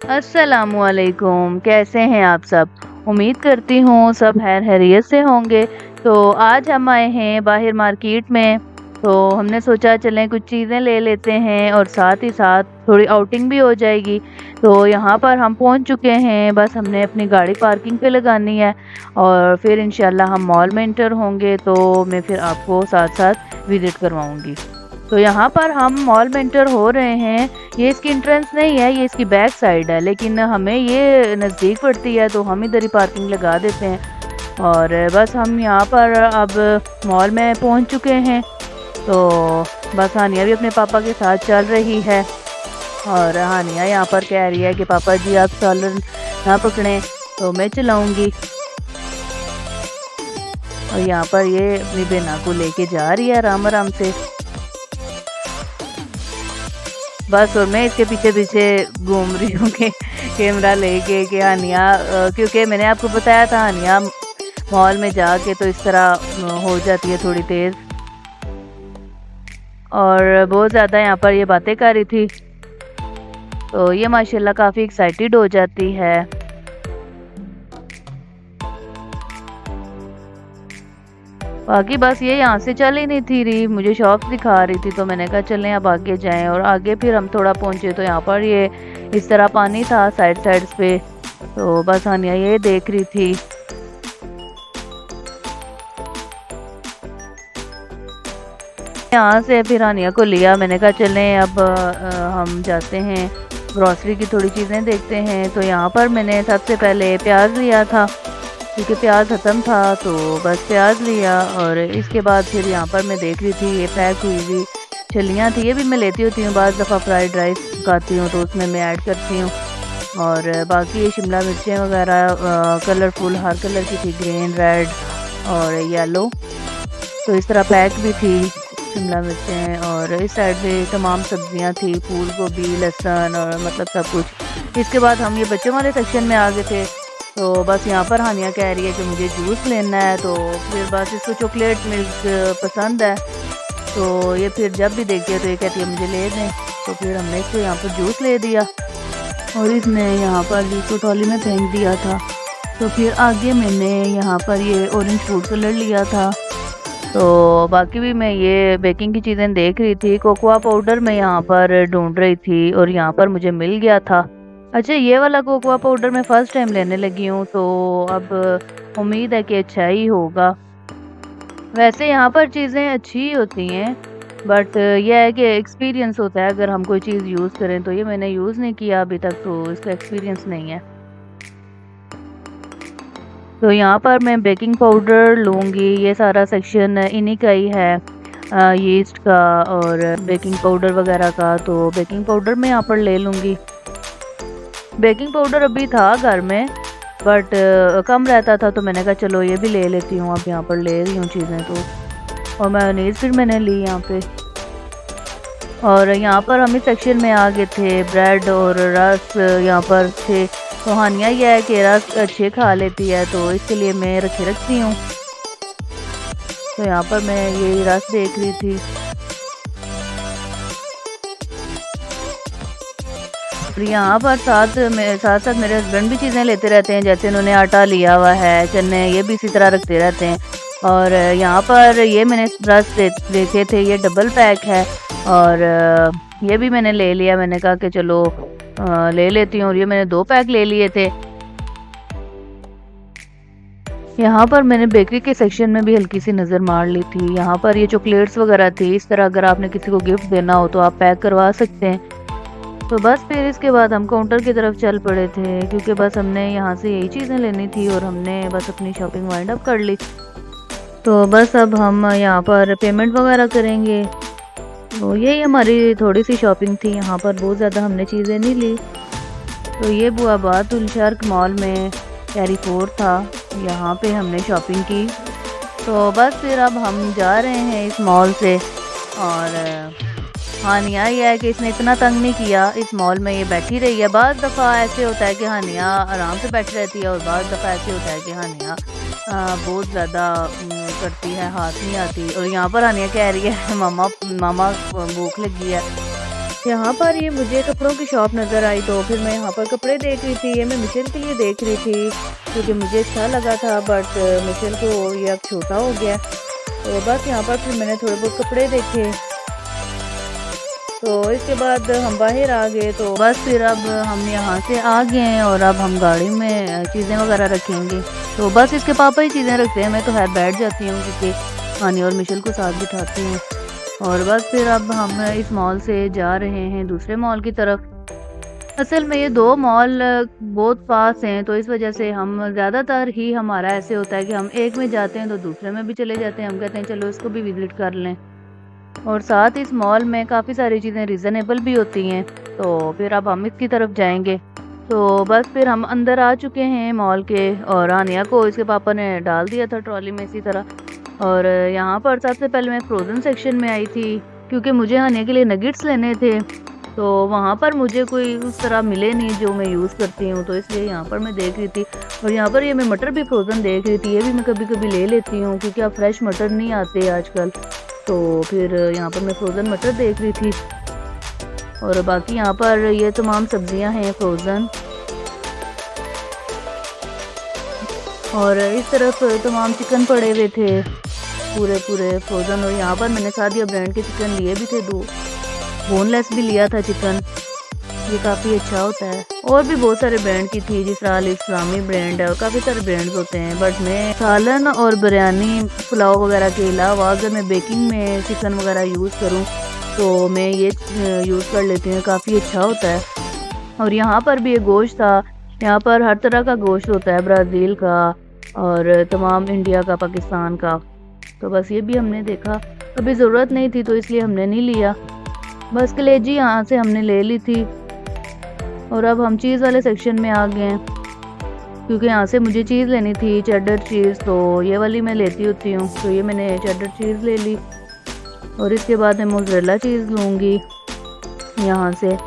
अस्सलामुअलैकुम, कैसे हैं आप सब? उम्मीद करती हूँ सब खैरियत से होंगे। तो आज हम आए हैं बाहर मार्केट में, तो हमने सोचा चलें कुछ चीज़ें ले लेते हैं और साथ ही साथ थोड़ी आउटिंग भी हो जाएगी। तो यहाँ पर हम पहुँच चुके हैं, बस हमने अपनी गाड़ी पार्किंग पे लगानी है और फिर इंशाल्लाह हम मॉल में एंटर होंगे, तो मैं फिर आपको साथ-साथ विज़िट करवाऊँगी। तो यहाँ पर हम मॉल में एंटर हो रहे हैं। ये इसकी एंट्रेंस नहीं है, ये इसकी बैक साइड है, लेकिन हमें ये नज़दीक पड़ती है तो हम इधर ही पार्किंग लगा देते हैं। और बस हम यहाँ पर अब मॉल में पहुँच चुके हैं। तो बस हानिया भी अपने पापा के साथ चल रही है और हानिया यहाँ पर कह रही है कि पापा जी आप स्टॉलर ना पकड़ें तो मैं चलाऊँगी। और यहाँ पर ये अपनी बेना को लेके जा रही है आराम-आराम से। बस और मैं इसके पीछे-पीछे घूम रही हूँ कि कैमरा लेके कि हानिया क्योंकि मैंने आपको बताया था हानिया मॉल में जाके तो इस तरह हो जाती है थोड़ी तेज़ और बहुत ज़्यादा यहाँ पर ये बातें कर रही थी। तो ये माशाल्लाह काफ़ी एक्साइटेड हो जाती है। बाकी बस ये यहाँ से चल ही नहीं थी रही, मुझे शॉप्स दिखा रही थी तो मैंने कहा चलें अब आगे जाएं। और आगे फिर हम थोड़ा पहुँचे तो यहाँ पर ये इस तरह पानी था साइड्स पे, तो बस हानिया ये देख रही थी। यहाँ से फिर हानिया को लिया, मैंने कहा चलें अब हम जाते हैं ग्रॉसरी की थोड़ी चीज़ें देखते हैं। तो यहाँ पर मैंने सबसे पहले प्याज लिया था क्योंकि प्याज ख़त्म था, तो बस प्याज लिया। और इसके बाद फिर यहाँ पर मैं देख रही थी ये पैक हुई हुई छलियाँ थी, ये भी मैं लेती होती हूँ बाज़ दफ़ा फ्राइड राइस पकाती हूँ तो उसमें मैं ऐड करती हूँ। और बाकी ये शिमला मिर्चें वगैरह कलरफुल हर कलर की थी, ग्रीन, रेड और येलो। तो इस तरह पैक भी थी शिमला मिर्चें। और इस साइड पे तमाम सब्जियां थी, फूल गोभी, लहसुन और मतलब सब कुछ। इसके बाद हम ये बच्चों वाले सेक्शन में आ गए थे। तो बस यहाँ पर हानिया कह रही है कि मुझे जूस लेना है, तो फिर बस इसको चॉकलेट मिल्क पसंद है, तो ये फिर जब भी देखती है तो ये कहती है मुझे ले दें। तो फिर हमने इसको यहाँ पर जूस ले दिया और इसने यहाँ पर जूस को ट्रॉली में फेंक दिया था। तो फिर आगे मैंने यहाँ पर ये ऑरेंज फूड कलर लिया था। तो बाकी भी मैं ये बेकिंग की चीज़ें देख रही थी, कोकोआ पाउडर मैं यहाँ पर ढूंढ रही थी और यहाँ पर मुझे मिल गया था। अच्छा, ये वाला कोकोआ पाउडर मैं फ़र्स्ट टाइम लेने लगी हूँ, तो अब उम्मीद है कि अच्छा ही होगा। वैसे यहाँ पर चीज़ें अच्छी ही होती हैं, बट यह है कि एक्सपीरियंस होता है अगर हम कोई चीज़ यूज़ करें। तो ये मैंने यूज़ नहीं किया अभी तक, तो इसका एक्सपीरियंस नहीं है। तो यहाँ पर मैं बेकिंग पाउडर लूँगी, ये सारा सेक्शन इन्हीं का ही है, यीस्ट का और बेकिंग पाउडर वगैरह का। तो बेकिंग पाउडर मैं यहाँ पर ले लूँगी। बेकिंग पाउडर अभी था घर में, बट कम रहता था तो मैंने कहा चलो ये भी ले लेती हूँ, अब यहाँ पर ले रही हूँ चीज़ें। तो और मेयोनीज़ फिर मैंने ली यहाँ पे। और यहाँ पर हम इस सेक्शन में आ गए थे, ब्रेड और रस्क यहाँ पर थे। तो हानिया ये है कि रस्क अच्छे खा लेती है, तो इसके लिए मैं रखती हूँ। तो यहाँ पर मैं ये रस्क देख रही थी। और यहाँ पर साथ मेरे हस्बैंड भी चीज़ें लेते रहते हैं, जैसे उन्होंने आटा लिया हुआ है, चने ये भी इसी तरह रखते रहते हैं। और यहाँ पर ये मैंने रस्क देखे थे, ये डबल पैक है और ये भी मैंने ले लिया। मैंने कहा कि चलो ले लेती हूँ, और ये मैंने 2 पैक ले लिए थे। यहाँ पर मैंने बेकरी के सेक्शन में भी हल्की सी नज़र मार ली थी। यहाँ पर ये चॉकलेट्स वगैरह थी, इस तरह अगर आपने किसी को गिफ्ट देना हो तो आप पैक करवा सकते हैं। तो बस फिर इसके बाद हम काउंटर की तरफ चल पड़े थे, क्योंकि बस हमने यहाँ से यही चीज़ें लेनी थी और हमने बस अपनी शॉपिंग वाइंड अप कर ली। तो बस अब हम यहाँ पर पेमेंट वगैरह करेंगे। तो यही हमारी थोड़ी सी शॉपिंग थी, यहाँ पर बहुत ज़्यादा हमने चीज़ें नहीं ली। तो ये बुआबाद उल शर्क मॉल में कैरी 4 था, यहाँ पे हमने शॉपिंग की। तो बस फिर अब हम जा रहे हैं इस मॉल से। और हानिया ये है कि इसने इतना तंग नहीं किया, इस मॉल में ये बैठी रही है। बाज़ दफ़ा ऐसे होता है कि हानिया आराम से बैठी रहती है और बाज़ दफ़ा ऐसे होता है कि हानिया बहुत ज़्यादा करती है, हाथ नहीं आती। और यहाँ पर हानिया कह रही है मामा मामा भूख लगी है। यहाँ पर ये मुझे कपड़ों की शॉप नज़र आई, तो फिर मैं यहाँ पर कपड़े देख रही थी। ये मैं मिशेल के लिए देख रही थी क्योंकि मुझे अच्छा लगा था, बट मिशेल को ये अब छोटा हो गया। तो बस यहाँ पर फिर मैंने थोड़े बहुत कपड़े देखे, तो इसके बाद हम बाहर आ गए। तो बस फिर अब हम यहाँ से आ गए हैं और अब हम गाड़ी में चीज़ें वगैरह रखेंगे। तो बस इसके पापा ही चीज़ें रखते हैं, मैं तो है बैठ जाती हूँ क्योंकि हानी और मिशेल को साथ बिठाती हूँ। और बस फिर अब हम इस मॉल से जा रहे हैं दूसरे मॉल की तरफ। असल में ये दो मॉल बहुत पास हैं, तो इस वजह से हम ज़्यादातर ही हमारा ऐसे होता है कि हम एक में जाते हैं तो दूसरे में भी चले जाते हैं। हम कहते हैं चलो इसको भी विजिट कर लें, और साथ इस मॉल में काफ़ी सारी चीज़ें रिजनेबल भी होती हैं। तो फिर अब हम इसकी तरफ जाएंगे। तो बस फिर हम अंदर आ चुके हैं मॉल के, और आनिया को इसके पापा ने डाल दिया था ट्रॉली में इसी तरह। और यहाँ पर सबसे पहले मैं फ्रोज़न सेक्शन में आई थी क्योंकि मुझे आनिया के लिए नगेट्स लेने थे। तो वहाँ पर मुझे कोई उस तरह मिले नहीं जो मैं यूज़ करती हूँ, तो इसलिए यहाँ पर मैं देख रही थी। और यहाँ पर ये मैं मटर भी फ्रोज़न देख रही थी, ये भी मैं कभी कभी ले लेती हूँ क्योंकि अब फ्रेश मटर नहीं आते आजकल। तो फिर यहाँ पर मैं फ्रोज़न मटर देख रही थी, और बाकी यहाँ पर ये तमाम सब्जियाँ हैं फ्रोज़न। और इस तरफ तमाम चिकन पड़े हुए थे पूरे फ्रोज़न। और यहाँ पर मैंने सादिया ब्रांड के चिकन लिए भी थे, 2 बोनलेस भी लिया था चिकन, ये काफ़ी अच्छा होता है। और भी बहुत सारे ब्रांड की थी, जिस तरह इस्लामी ब्रांड है और काफ़ी सारे ब्रांड्स होते हैं। बट मैं सालन और बिरयानी पुलाव वगैरह के अलावा अगर मैं बेकिंग में चिकन वगैरह यूज़ करूँ तो मैं ये यूज़ कर लेती हूँ, काफ़ी अच्छा होता है। और यहाँ पर भी एक गोश्त था, यहाँ पर हर तरह का गोश्त होता है, ब्राज़ील का और तमाम इंडिया का, पाकिस्तान का। तो बस ये भी हमने देखा, अभी ज़रूरत नहीं थी तो इसलिए हमने नहीं लिया। बस कलेजी यहाँ से हमने ले ली थी। और अब हम चीज़ वाले सेक्शन में आ गए हैं क्योंकि यहाँ से मुझे चीज़ लेनी थी, चेडर चीज़, तो ये वाली मैं लेती होती हूँ। तो ये मैंने चेडर चीज़ ले ली, और इसके बाद मैं मोज़रेला चीज़ लूँगी। यहाँ से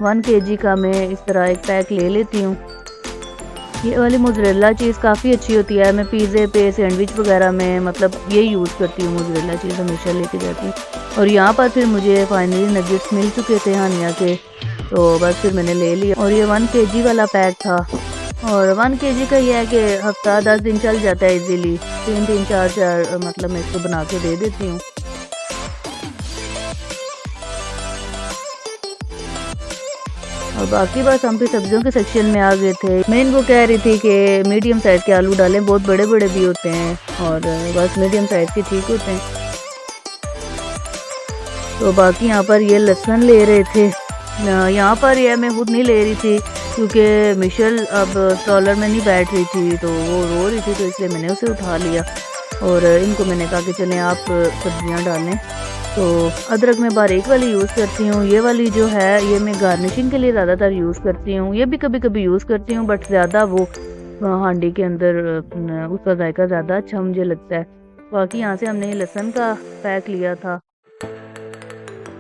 1 kg का मैं इस तरह एक पैक ले लेती हूँ। ये वाली मोज़रेला चीज़ काफ़ी अच्छी होती है, मैं पिज़्ज़े पे, सैंडविच वगैरह में मतलब ये यूज़ करती हूँ, मोज़रेला चीज़ हमेशा लेके जाती हूँ। और यहाँ पर फिर मुझे फाइनली नगेट्स मिल चुके थे हानिया के, तो बस फिर मैंने ले लिया। और ये 1 kg वाला पैक था, और 1 kg का ये है कि हफ्ता 10 दिन चल जाता है इजीली, 3 4 मतलब मैं इसको बना के दे देती हूँ। और बाकी बस हम फिर सब्जियों के सेक्शन में आ गए थे। मैं इनको कह रही थी कि मीडियम साइज़ के आलू डालें, बहुत बड़े बड़े भी होते हैं, और बस मीडियम साइज़ के ठीक होते हैं। तो बाकी यहाँ पर ये लहसुन ले रहे थे, यहाँ पर ये मैं खुद नहीं ले रही थी क्योंकि मिशेल अब ट्रॉलर में नहीं बैठ रही थी, तो वो रो रही थी, तो इसलिए मैंने उसे उठा लिया। और इनको मैंने कहा कि चलें आप सब्जियाँ डालें। तो अदरक मैं बारीक वाली यूज़ करती हूँ, ये वाली जो है ये मैं गार्निशिंग के लिए ज़्यादातर यूज़ करती हूँ। ये भी कभी कभी यूज़ करती हूँ, बट ज़्यादा वो हांडी के अंदर उसका जायका ज़्यादा अच्छा मुझे लगता है। बाकी यहाँ से हमने लहसुन का पैक लिया था।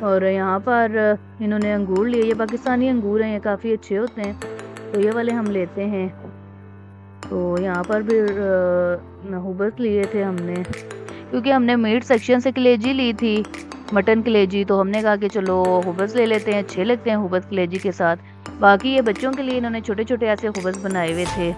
और यहाँ पर इन्होंने अंगूर लिए, ये पाकिस्तानी अंगूर हैं, ये काफ़ी अच्छे होते हैं, तो ये वाले हम लेते हैं। तो यहाँ पर भी हुबस लिए थे हमने, क्योंकि हमने मीट सेक्शन से कलेजी ली थी, मटन कलेजी, तो हमने कहा कि चलो हुबस ले लेते हैं, अच्छे लगते हैं हुबस कलेजी के साथ। बाकी ये बच्चों के लिए इन्होंने छोटे छोटे ऐसे हुबस बनाए हुए थे।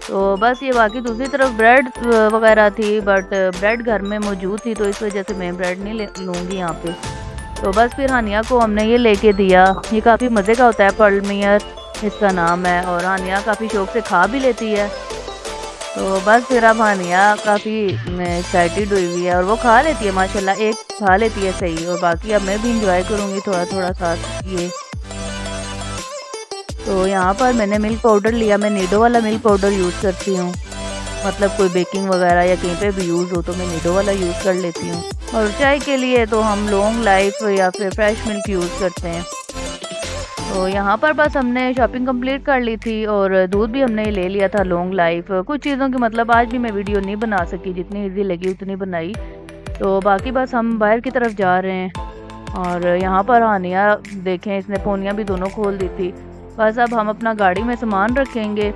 तो बस ये बाकी दूसरी तरफ ब्रेड वगैरह थी, बट ब्रेड घर में मौजूद थी, तो इस वजह से मैं ब्रेड नहीं लूँगी यहाँ पे। तो बस फिर हानिया को हमने ये लेके दिया, ये काफ़ी मज़े का होता है, पर्लमियर इसका नाम है, और हानिया काफ़ी शौक से खा भी लेती है। तो बस फिर अब हानिया काफ़ी एक्साइटेड हुई हुई है, और वो खा लेती है माशाल्लाह, एक खा लेती है सही, और बाकी अब मैं भी इंजॉय करूँगी थोड़ा थोड़ा साथ ये। तो यहाँ पर मैंने मिल्क पाउडर लिया, मैं नीडो वाला मिल्क पाउडर यूज़ करती हूँ, मतलब कोई बेकिंग वगैरह या कहीं पे भी यूज़ हो तो मैं नीडो वाला यूज़ कर लेती हूँ। और चाय के लिए तो हम लॉन्ग लाइफ या फिर फ्रेश मिल्क यूज़ करते हैं। तो यहाँ पर बस हमने शॉपिंग कंप्लीट कर ली थी, और दूध भी हमने ले लिया था लॉन्ग लाइफ। कुछ चीज़ों की मतलब आज भी मैं वीडियो नहीं बना सकी, जितनी ईजी लगी उतनी बनाई। तो बाकी बस हम बाहर की तरफ जा रहे हैं, और यहाँ पर हानिया देखें इसने पोनियाँ भी दोनों खोल दी थी। बस अब हम अपना गाड़ी में सामान रखेंगे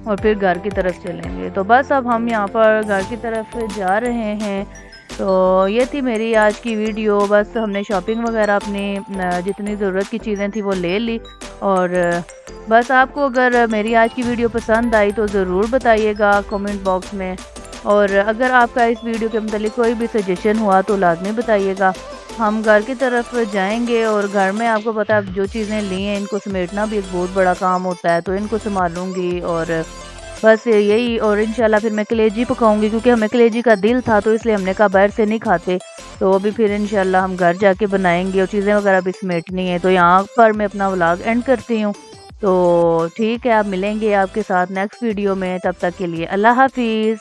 और फिर घर की तरफ चलेंगे। तो बस अब हम यहाँ पर घर की तरफ जा रहे हैं, तो ये थी मेरी आज की वीडियो। बस हमने शॉपिंग वगैरह अपनी जितनी ज़रूरत की चीज़ें थी वो ले ली। और बस आपको अगर मेरी आज की वीडियो पसंद आई तो ज़रूर बताइएगा कमेंट बॉक्स में। और अगर आपका इस वीडियो के मतलब कोई भी सजेशन हुआ तो लाजमी बताइएगा। हम घर की तरफ जाएंगे और घर में आपको पता है जो चीज़ें ली हैं इनको समेटना भी एक बहुत बड़ा काम होता है, तो इनको संभालूंगी। और बस यही, और इंशाल्लाह फिर मैं कलेजी पकाऊंगी क्योंकि हमें कलेजी का दिल था तो इसलिए हमने कहा बाहर से नहीं खाते। तो अभी फिर इंशाल्लाह हम घर जाके बनाएंगे और चीज़ें वगैरह भी समेटनी है। तो यहाँ पर मैं अपना व्लॉग एंड करती हूँ। तो ठीक है, आप मिलेंगे आपके साथ नेक्स्ट वीडियो में, तब तक के लिए अल्लाह हाफिज़।